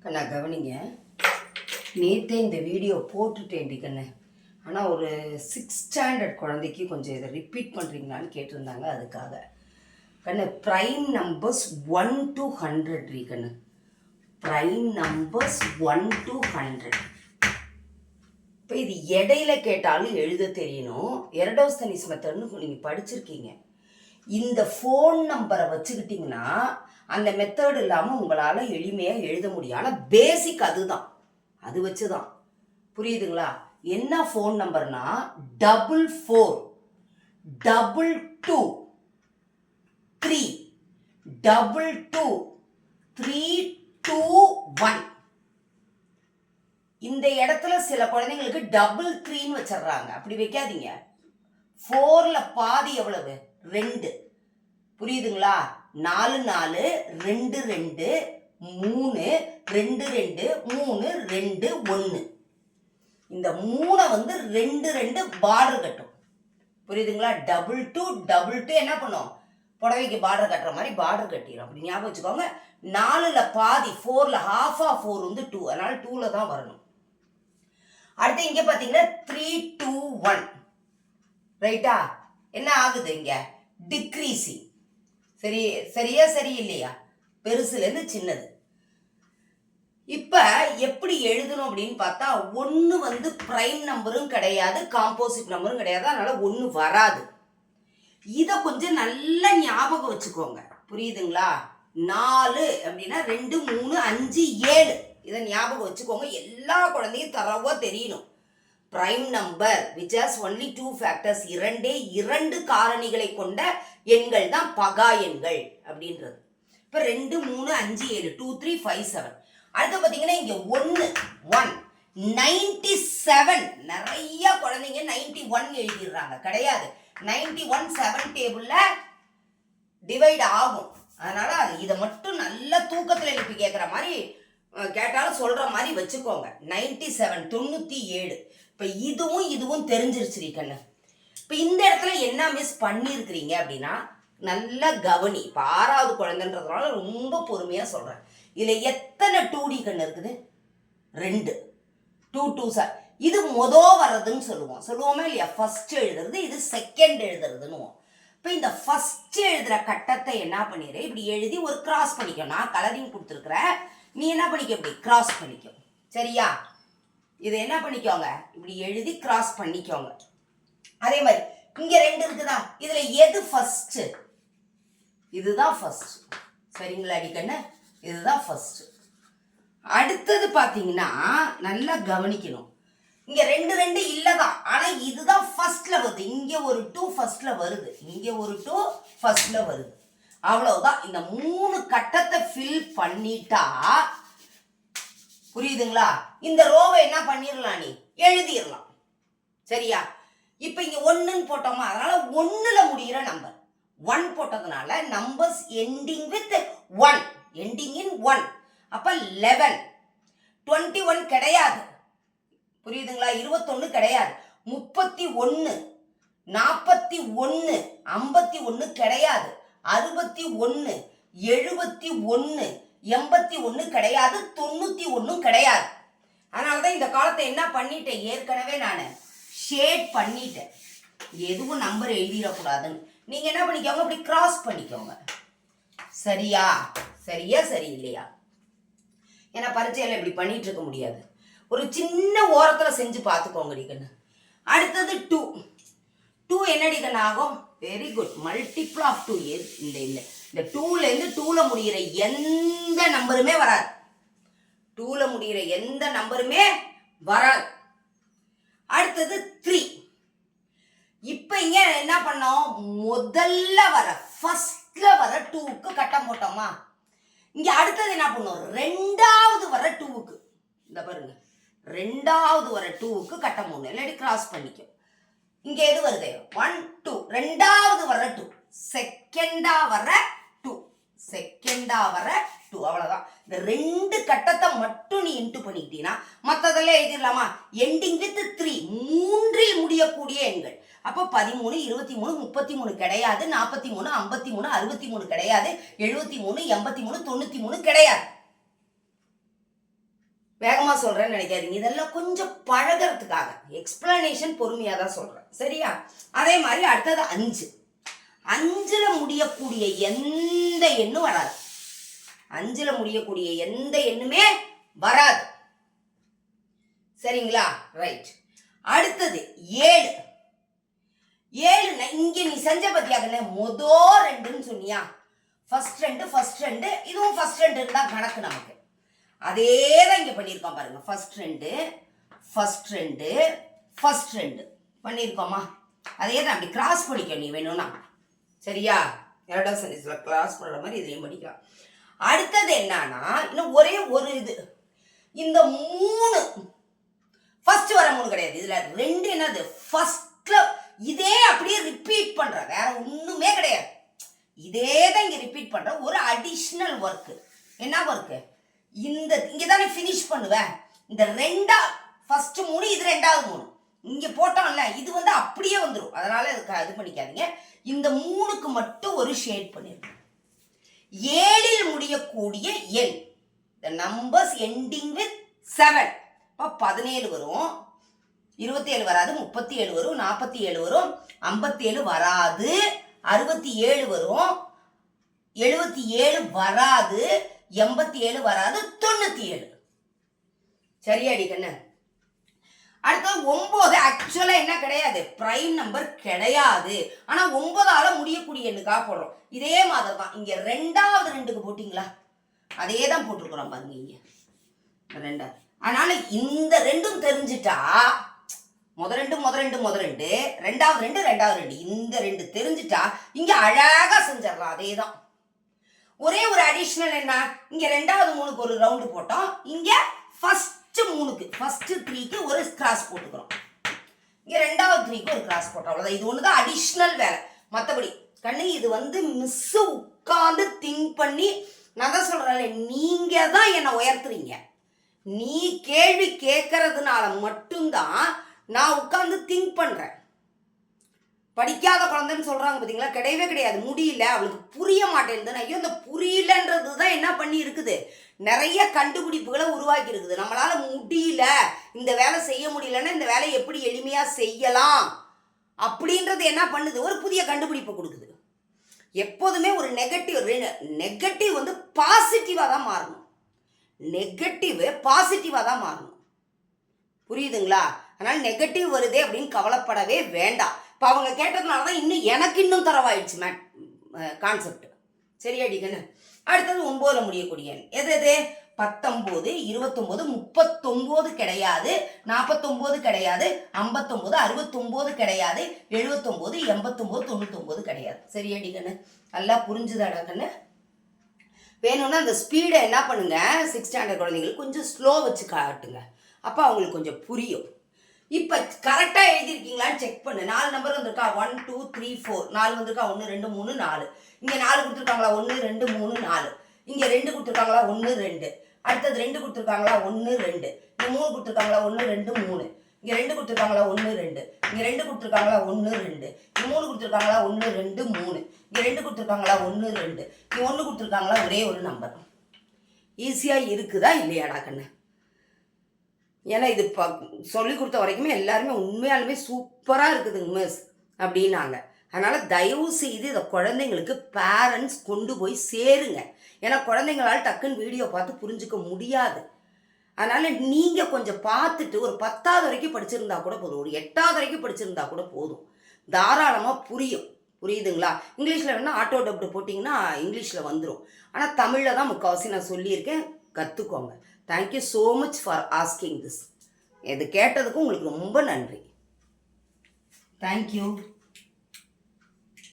கண்ணா கவனிங்க, நேற்றே இந்த வீடியோ போட்டுட்டேன்டி கண்ணு. ஆனால் ஒரு 6th ஸ்டாண்டர்ட் குழந்தைக்கு கொஞ்சம் இதை ரிப்பீட் பண்ணுறீங்களான்னு கேட்டிருந்தாங்க. அதுக்காக கண்ணு ப்ரைம் நம்பர்ஸ் 1 to 100 ரீ கண்ணு. Prime numbers 1 to 100. இப்போ இது இடையில கேட்டாலும் எழுத தெரியணும். எரடோஸ்தனிஸ் மெத்தட்னு நீங்கள் படிச்சிருக்கீங்க. இந்த ஃபோன் நம்பரை வச்சுக்கிட்டிங்கன்னா அந்த மெத்தட் இல்லாமல் உங்களால் எளிமையாக எழுத முடியும். ஆனால் பேசிக் அதுதான், அது வச்சு தான். புரியுதுங்களா? என்ன ஃபோன் நம்பர்னா 4422232231. இந்த இடத்துல சில குழந்தைங்களுக்கு 33ன்னு வச்சிடுறாங்க. அப்படி வைக்காதீங்க. 4ல் பாதி எவ்வளவு? 2. புரியுதுங்களா? 4 4 2 2 3 2 2 3 2 1. இந்த 3 வந்து 2 2 பார்டர் கட்டும். புரியுதுங்களா? 22 என்ன பண்ணும்? புடவைக்கு பார்டர் கட்டுற மாதிரி பார்டர் கட்டிடும். அப்படி ஞாபகம் வச்சுக்கோங்க. 4ல் பாதி 4ல் half of 4 வந்து 2. அதனால 2ல் தான் வரணும். அடுத்து இங்க பாத்தீங்கன்னா 3 2 1. ரைட்டா? என்ன ஆகுது இங்க? டிக்ரீசிங். சரியா இல்லையா? பெருசுலேருந்து சின்னது. இப்ப எப்படி எழுதணும் அப்படின்னு பார்த்தா, 1 வந்து பிரைம் நம்பரும் கிடையாது, காம்போசிட் நம்பரும் கிடையாது. அதனால 1 வராது. இதை கொஞ்சம் நல்லா ஞாபகம் வச்சுக்கோங்க. புரியுதுங்களா? 4 அப்படின்னா 2 3 5 7. இதை ஞாபகம் வச்சுக்கோங்க. எல்லா குழந்தையும் தரவா தெரியணும். Prime number which has only 2 factors, 2 காரணிகளை கொண்ட எண்கள் தான் பகா எண்கள் அப்படின்றது. இப்போ 2 3 5 7 2 3 5 7. அடுத்து பார்த்தீங்கன்னா இங்கே 1 97. நிறைய குழந்தைங்க 91 எழுதிடுறாங்க. கிடையாது. 91 7 டேபிளில் டிவைட் ஆகும். அதனால இதை மட்டும் நல்லா தூக்கத்தில் எழுப்பி கேட்குற மாதிரி கேட்டாலும் சொல்கிற மாதிரி வச்சுக்கோங்க. 97 97. இப்போ இதுவும் தெரிஞ்சிருச்சு கண்ணு. இப்போ இந்த இடத்துல என்ன மிஸ் பண்ணியிருக்கிறீங்க அப்படின்னா, நல்லா கவனி. இப்போ 6வது குழந்தைன்றதுனால ரொம்ப பொறுமையாக சொல்கிறேன். இதில் எத்தனை 2D கண்ணு இருக்குது? 2. 2 2 சார். இது வர்றதுன்னு சொல்லுவோமே இல்லையா? ஃபர்ஸ்ட் எழுதுறது, இது செகண்ட் எழுதுறதுன்னுவோம். இப்போ இந்த ஃபர்ஸ்ட் எழுதுகிற கட்டத்தை என்ன பண்ணிடு, இப்படி எழுதி ஒரு கிராஸ் பண்ணிக்கோ. நான் கலரிங் கொடுத்துருக்குறேன், நீ என்ன பண்ணிக்க? இப்படி கிராஸ் பண்ணிக்கோ. சரியா? இதை என்ன பண்ணிக்கோங்க? இப்படி எழுதி கிராஸ் பண்ணிக்கோங்க. அதே மாதிரி இங்க 2 இருக்குதா? இதுல எது ஃபர்ஸ்ட்? இதுதான் ஃபர்ஸ்ட். சரிங்களா அடிக்கண்ணு? இதுதான் ஃபர்ஸ்ட். அடுத்தது பாத்தீங்கன்னா நல்லா கவனிக்கணும். இங்க 2 2 இல்லதான், ஆனா இதுதான் ஃபர்ஸ்ட்ல வருது. இங்க ஒரு 2 ஃபர்ஸ்ட்ல வருது, இங்க ஒரு 2 ஃபர்ஸ்ட்ல வருது. அவ்வளவுதான். இந்த 3 கட்டத்தை ஃபில் பண்ணிட்டா, புரியுதுங்களா? இந்த ரோவை என்ன பண்ணிடலாம்? நீ எழுதிடலாம். சரியா? இப்ப இங்க 1ன்னு போட்டோமா, அதனால 1ல முடிகிற நம்பர் 1 போட்டதுனால நம்பர்ஸ் எண்டிங் வித் 1, எண்டிங் இன் 1. அப்ப 11. 21 கிடையாது. புரியுதுங்களா? 21 கிடையாது. 31 41 51 கிடையாது. 61 71 81 கிடையாது. 91 கிடையாது. அதனாலதான் இந்த காலத்தை என்ன பண்ணிட்டேன், ஏற்கனவே நான் ஷேட் பண்ணிட்டேன். எதுவும் நம்பர் எழுதிடக்கூடாதுன்னு. நீங்க என்ன பண்ணிக்கோங்க? இப்படி கிராஸ் பண்ணிக்கோங்க. சரியா சரி இல்லையா? ஏன்னா பரீட்சையில இப்படி பண்ணிட்டு இருக்க முடியாது. ஒரு சின்ன ஓரத்துல செஞ்சு பார்த்துக்கோங்க டிகன்னு. அடுத்தது 2 என்னடி கண்ணு ஆகும்? Very good. Multiple of 2. இந்த 2ல இருந்து 2ல முடிகிற எந்த நம்பருமே வராது. 2ல முடிகிற எந்த நம்பருமே வராது. அடுத்தது 3. இப்ப இங்க என்ன பண்ணோம்? முதல்ல வர ஃபர்ஸ்ட்ல வர 2க்கு கட்டம் போட்டோமா? இங்க அடுத்தது என்ன பண்ணோம்? 2வது வர 2க்கு, இந்த பாருங்க, 2வது வர 2க்கு கட்டம் போடணும். இல்லாட்டி கிராஸ் பண்ணிக்கும். இங்க எது வருது? 1 2. 2வது வர 2, செகண்டா வர 2, செகண்டா வர 2. அவ்வளவுதான். இந்த 2 கட்டத்தை மட்டும் நீ இன்டு பண்ணிக்கிட்டீங்கன்னா மற்றதெல்லாம் எழுதிடலாமா? எண்டிங் வித் 3, 3ல் முடியக்கூடிய எண்கள். அப்போ 13 23 33 கிடையாது. 43 53 63 கிடையாது. 73 83 93 கிடையாது. வேகமாக சொல்கிறேன்னு நினைக்காதீங்க. இதெல்லாம் கொஞ்சம் பழகிறதுக்காக எக்ஸ்பிளனேஷன் பொறுமையாக தான் சொல்கிறேன். சரியா? அதே மாதிரி அடுத்தது 5. 5ல் முடியக்கூடிய எந்த எண்ணும் வராது. 5ல் முடியக்கூடிய எந்த எண்ணுமே வராது. சரிங்களா? ரைட். அடுத்தது 7. 7 இங்க நீ செஞ்ச பத்தியாகல மொதோ 2ன்னு சொன்னியா? ஃபர்ஸ்ட் 2 இதுவும் ஃபர்ஸ்ட் 2 தான் கணக்கு நமக்கு. அதே தான் இங்க பண்ணியிருக்கோம் பாருங்க. ஃபர்ஸ்ட் 2 பண்ணியிருக்கோமா? அதே தான் அப்படி கிராஸ் பண்ணிக்க நீ வேணும்னா. சரியா? இரண்டாவது சென்டென்ஸ்ல கிராஸ் பண்ற மாதிரி இதையும் படிக்கலாம். அடுத்தது என்னன்னா இன்னும் ஒரே ஒரு இது, இந்த 3 ஃபர்ஸ்ட் வர 3 கிடையாது. இதுல 2 என்னது ஃபர்ஸ்ட்ல இதே அப்படியே ரிப்பீட் பண்ற, வேற ஒண்ணுமே கிடையாது. இதே தான் இங்க ரிப்பீட் பண்ற ஒரு அடிஷனல் ஒர்க். என்ன ஒர்க்? இந்த இங்க தானே ஃபினிஷ் பண்ணுவ. இந்த ஃபர்ஸ்ட் 3 இது 2வது 3 இங்க போட்டோம்ல, இது வந்து அப்படியே வந்துடும். அதனால இது பண்ணிக்காதீங்க. இந்த 3க்கு மட்டும் ஒரு ஷேட் பண்ணிருக்கோம். 7ல் முடியக்கூடிய எண், the numbers ending with 7. 17 வரும், 27 வராது, 37 வரும், 47 வரும், 57 வராது, 67 வரும், 77 வராது, 87 வராது, 97. சரியாடி கண்ணு? அடுத்தது 9. ஆக்சுவலா என்ன கிடையாது, பிரைம் நம்பர் கிடையாது. ஆனா 9ஆல முடியக்கூடிய எண்ணுக்காக போடுறோம். இதே மாதிரி தான் இங்க 2வது 2க்கு போட்டீங்களா? அதே தான் போட்டிருக்கிறோம் பாருங்க இங்க 2. அதனால இந்த 2ம் தெரிஞ்சிட்டா முத 2 2வது 2 இந்த 2 தெரிஞ்சிட்டா இங்க அழகா செஞ்சிடலாம். அதே தான். ஒரே ஒரு அடிஷனல் என்ன, இங்க 2வது 3க்கு ஒரு ரவுண்டு போட்டோம். இங்க ஃபர்ஸ்ட் 3க்கு ஃபர்ஸ்ட் 3க்கு ஒரு கிராஸ் போட்டுக்கிறோம். இங்க 2வது 3க்கு ஒரு கிராஸ் போட்டோம். அவ்வளவுதான். இது ஒண்ணுதான் அடிஷனல் வேலை. மற்றபடி கண்ணு இது வந்து மிஸ் உட்கார்ந்து திங்க் பண்ணி, நான் தான் சொல்றேன், நீங்க தான் என்னை உயர்த்துறீங்க. நீ கேள்வி கேட்கறதுனால மட்டும்தான் நான் உட்கார்ந்து திங்க் பண்றேன். படிக்காத குழந்தைன்னு சொல்றாங்க பார்த்தீங்களா? கிடையவே கிடையாது. முடியல, அவளுக்கு புரிய மாட்டேங்குது. ஐயோ, இந்த புரியலன்றது தான் என்ன பண்ணி இருக்குது, நிறைய கண்டுபிடிப்புகளை உருவாக்கி இருக்குது. நம்மளால முடியல, இந்த வேலை செய்ய முடியலன்னா இந்த வேலையை எப்படி எளிமையா செய்யலாம் அப்படின்றது என்ன பண்ணுது, ஒரு புதிய கண்டுபிடிப்பை கொடுக்குது. எப்போதுமே ஒரு நெகட்டிவ் வந்து பாசிட்டிவா தான் மாறணும். நெகட்டிவ் பாசிட்டிவா தான் மாறணும். புரியுதுங்களா? அதனால நெகட்டிவ் வருதே அப்படின்னு கவலைப்படவே வேண்டாம். இப்போ அவங்க கேட்டதுனால தான் எனக்கு இன்னும் தரவாயிடுச்சு கான்செப்ட். சரியாடி கண்ணு? அடுத்தது 9ல் முடியக்கூடிய எது? 19, 29, 39 கிடையாது, 49 கிடையாது, 59, 69 கிடையாது, 79, 89, 99 கிடையாது. சரியாடி கண்ணு? நல்லா புரிஞ்சுதாடா கண்ணு? வேணும்னா அந்த ஸ்பீடை என்ன பண்ணுங்க, 6th ஸ்டாண்டர்ட் குழந்தைங்களுக்கு கொஞ்சம் ஸ்லோ வச்சு காட்டுங்க. அப்போ அவங்களுக்கு கொஞ்சம் புரியும். இப்போ கரெக்டாக எழுதியிருக்கீங்களான்னு செக் பண்ணு. 4 நம்பர் வந்திருக்கா? 1 2 3 4 4 வந்திருக்கா? 1 2 3 4. இங்கே 4 கொடுத்துருக்காங்களா? 1 2 3 4. இங்கே 2 கொடுத்துருக்காங்களா? 1 2. அடுத்தது 2 கொடுத்துருக்காங்களா? 1 2. இங்கே 3 கொடுத்துருக்காங்களா? 1 2 3. இங்கே 2 கொடுத்துருக்காங்களா? 1 2. இங்கே 2 கொடுத்துருக்காங்களா? 1 2. இங்கே 3 கொடுத்துருக்காங்களா? 1 2 3. இங்கே 2 கொடுத்துருக்காங்களா? 1 2. இங்கே 1 கொடுத்துருக்காங்களா? ஒரே ஒரு நம்பர். ஈஸியாக இருக்குதா இல்லையாடா கண்ணு? ஏன்னா இது சொல்லி கொடுத்த வரைக்குமே எல்லாருமே உண்மையாலுமே சூப்பராக இருக்குதுங்க மிஸ் அப்படின்னாங்க. அதனால் தயவு செய்து இதை குழந்தைங்களுக்கு பேரண்ட்ஸ் கொண்டு போய் சேருங்க. ஏன்னா குழந்தைங்களால் டக்குன்னு வீடியோ பார்த்து புரிஞ்சுக்க முடியாது. அதனால் நீங்கள் கொஞ்சம் பார்த்துட்டு ஒரு 10வது வரைக்கும் படிச்சிருந்தா கூட போதும், ஒரு 8வது வரைக்கும் படிச்சிருந்தா கூட போதும், தாராளமாக புரியும். புரியுதுங்களா? இங்கிலீஷில் வேணால் ஆட்டோ டப்டு போட்டிங்கன்னா இங்கிலீஷில் வந்துடும். ஆனால் தமிழில் தான் முக்கால்வாசி நான் சொல்லியிருக்கேன், கற்றுக்கோங்க. Thank you so much for asking this. இது கேட்டதுக்கு உங்களுக்கு ரொம்ப நன்றி. தேங்க்யூ.